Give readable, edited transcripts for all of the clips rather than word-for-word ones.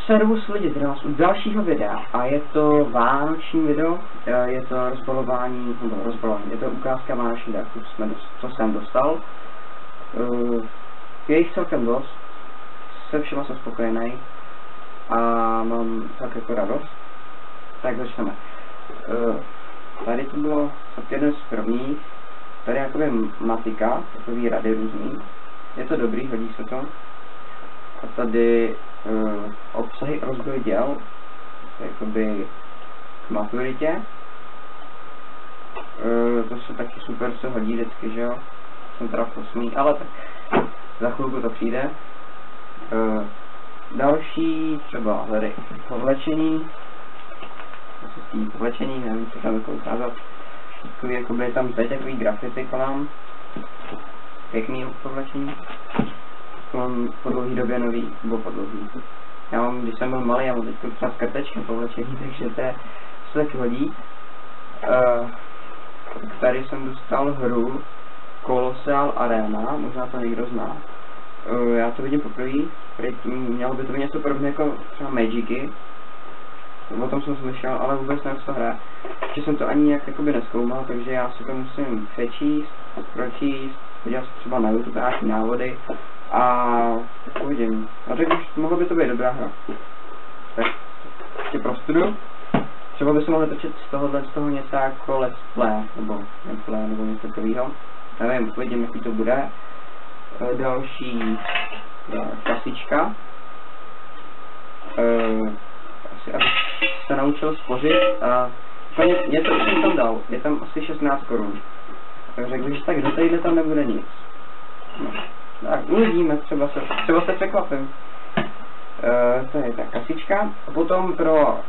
Servus lidi, zdravím vás u dalšího videa a je to vánoční video, je to rozbalování, je to ukázka vánočních dárků, co jsem dostal. Je jich celkem dost, se všema jsem spokojený a mám tak jako radost. Tak začneme. Tady to bylo jeden z prvních, tady je jakoby matika, takový rady různý, je to dobrý, hodí se to. A tady obsahy rozboje děl, jakoby k maturitě. To se taky super se hodí vždycky, že jo? Jsem teda posmí, ale tak za chvilku to přijde. Další třeba tady povlečení. Povlečení, nevím, co tam jako ukázat. Takový, jakoby je tam tady takový grafity kolem. Pěkný povlečení. Mám po dlouhý době nový, nebo po dlouhý. Já mám, když jsem byl malý, já mám teď třeba skrtečky povlečení, takže to se taky hodí. Tady jsem dostal hru Colossal Arena, možná to někdo zná. Já to vidím poprvé, mělo by to být něco podobné jako třeba Magicy. O tom jsem slyšel, ale vůbec nevím, co to hraje. Že jsem to ani nějak jakoby nezkoumal, takže já si to musím přečíst, pročíst, podívat se třeba na YouTube nějaké návody a uvidím. A tak už mohlo by to být dobrá hra. Tak ještě prostuduju. Třeba by se mohli točit z toho něco jako let's play, nebo gameplay, nebo něco takového. Nevím, uvidím, jaký to bude. Další kasička. Asi abych se naučil spořit a něco už jsem tam dal, je tam asi 16 korun. Takže když tak do téhle tam nebude nic. No. Tak uvidíme, třeba se překvapím. To je ta kasička. A potom pro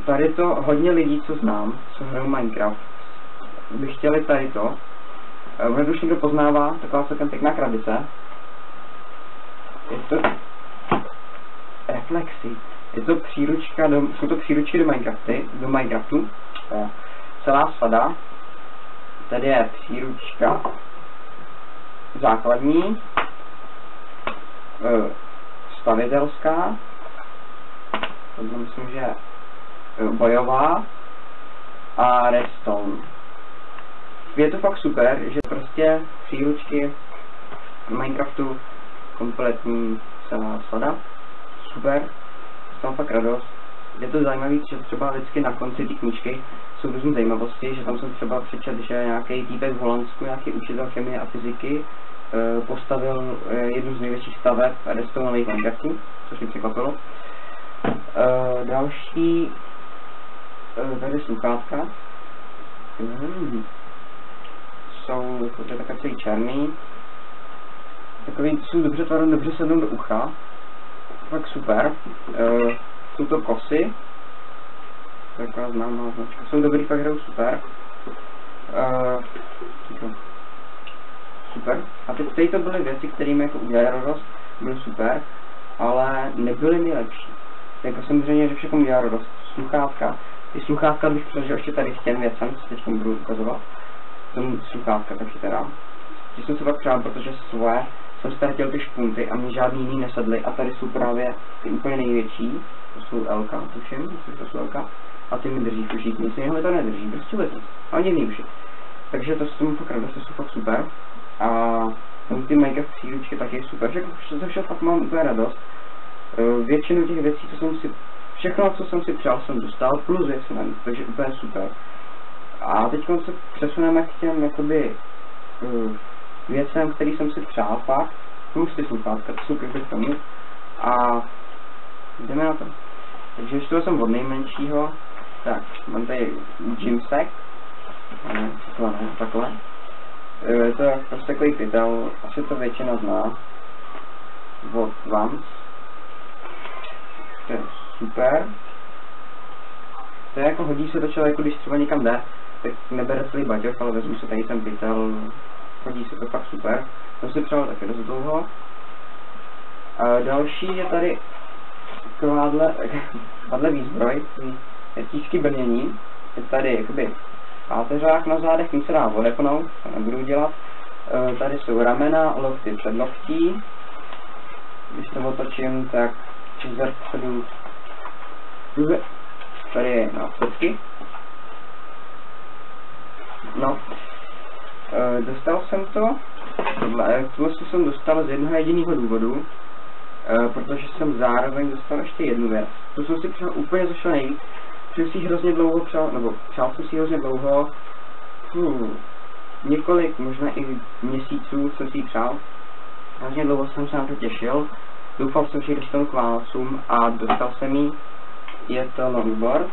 tady to hodně lidí, co znám, co hrajou Minecraft, by chtěli tady to. Možná už někdo poznává, taková celkem pěkná krabice. Je to reflexy. Je to příručka jsou to příručky do Minecraftu. Celá sada. Tady je příručka základní, stavitelská, tohle myslím, že bojová a redstone. Je to fakt super, že prostě příručky Minecraftu kompletní celá sada. Super, mám fakt radost. Je to zajímavé, že třeba vždycky na konci té knížky jsou různé zajímavosti, že tam jsem třeba přečetl, že nějaký týpek v Holandsku, nějaký učitel chemie a fyziky, postavil jednu z největších staveb restaurantových Minecraftů, což mě překvapilo. Další, tady sluchátka. Jsou takové celý černý. Takový jsou dobře tvarem, dobře sednou do ucha. Fakt super. Jsou to kosy. Taková známá značka. Jsou dobrý, fakt hrajou super. Super. A teď to byly věci, které mi jako udělaly radost, byly super, ale nebyly nejlepší. Jako samozřejmě, že všechno udělá radost. Sluchátka. Ty sluchátka bych přežil ještě tady k těm věcem, co teď budu ukazovat. Jsem sluchátka, takže teda. Ty jsem se pak přál, protože svoje jsem ztratil ty špunty a mě žádný jiný nesedly a tady jsou právě ty úplně největší. To jsou LK, tuším, myslím, že to jsou LK. A ty mi drží v uších, nic jiného to nedrží, prostě vůbec. A divný uši. Takže to jsem fakt radost, to jsou fakt super. A ty Minecraft příručky taky je super, že ze všeho fakt mám úplně radost. Většinu těch věcí, všechno, co jsem si přál, jsem dostal, plus věci navíc, takže úplně super. A teď se přesuneme k těm jakoby věcem, který jsem si přál fakt, plus ty sluchátka, to jsou k tomu. A jdeme na to. Takže ještě jsem od nejmenšího. Tak, mám tady Gymsec. Takhle. Je to prostě takový pytel, asi to většina zná. Od Vans. To je super. To je jako hodí se to člověku, když třeba někam jde, tak nebere celý baťoch, ale vezmu se tady ten pytel. Hodí se to fakt super. To si přál taky dost dlouho. A další je tady takováhle výzbroj, tísky brnění. Je tady jakoby páteřák na zádech, tím se dá odepnout, to nebudu dělat. Tady jsou ramena, lokty před loktí. Když to otočím, tak zepředu Tady je následky. No. Dostal jsem to. Tohle jsem dostal z jednoho jediného důvodu. Protože jsem zároveň dostal ještě jednu věc. To jsem si přál úplně zašel nejvíc. Jsem si hrozně dlouho přál, nebo přál jsem si hrozně dlouho. Několik, možná i měsíců jsem si ji přál. Hrozně dlouho jsem se na to těšil. Doufal jsem, že ji dostanu k Vánocům a dostal jsem ji. Je to longboard.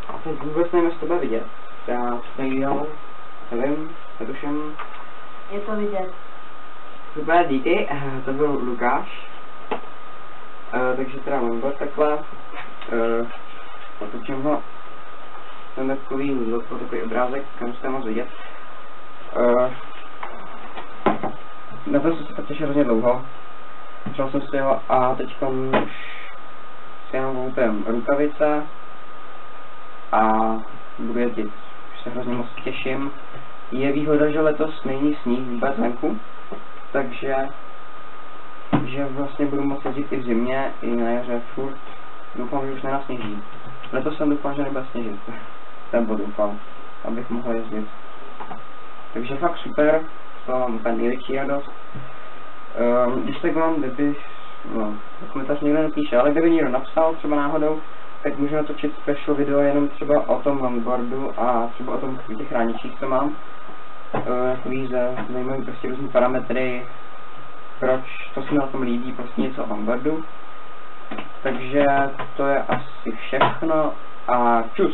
A teď vůbec nevím, jestli to bude vidět. Já to neviděl, nevím, netuším. Je to vidět. Super, díky, to byl Lukáš. Takže teda longboard takhle. Otočím ho. Ten takový obrázek, kam jste moc vidět. Na to jsem se tak těšil hrozně dlouho. Přál jsem si ho a teď už si jenom koupím rukavice a budu jezdit. Už se hrozně moc těším. Je výhoda, že letos není sníh vůbec venku, takže vlastně budu moct jezdit i v zimě, i na jaře furt. Doufám, že už nenasněží. Letos jsem doufal, že nebude sněžit. Nebo doufal, abych mohl jezdit. Takže fakt super, to mám úplně největší radost. Když tak vám, kdyby, no, komentář někdo nepíše, ale kdyby někdo napsal třeba náhodou, tak můžu natočit special video jenom třeba o tom longboardu a třeba o tom těch chráničích, co mám. Takový zajímavý prostě různý parametry, proč, to se mi na tom líbí, prostě něco o longboardu. Takže to je asi všechno a čus!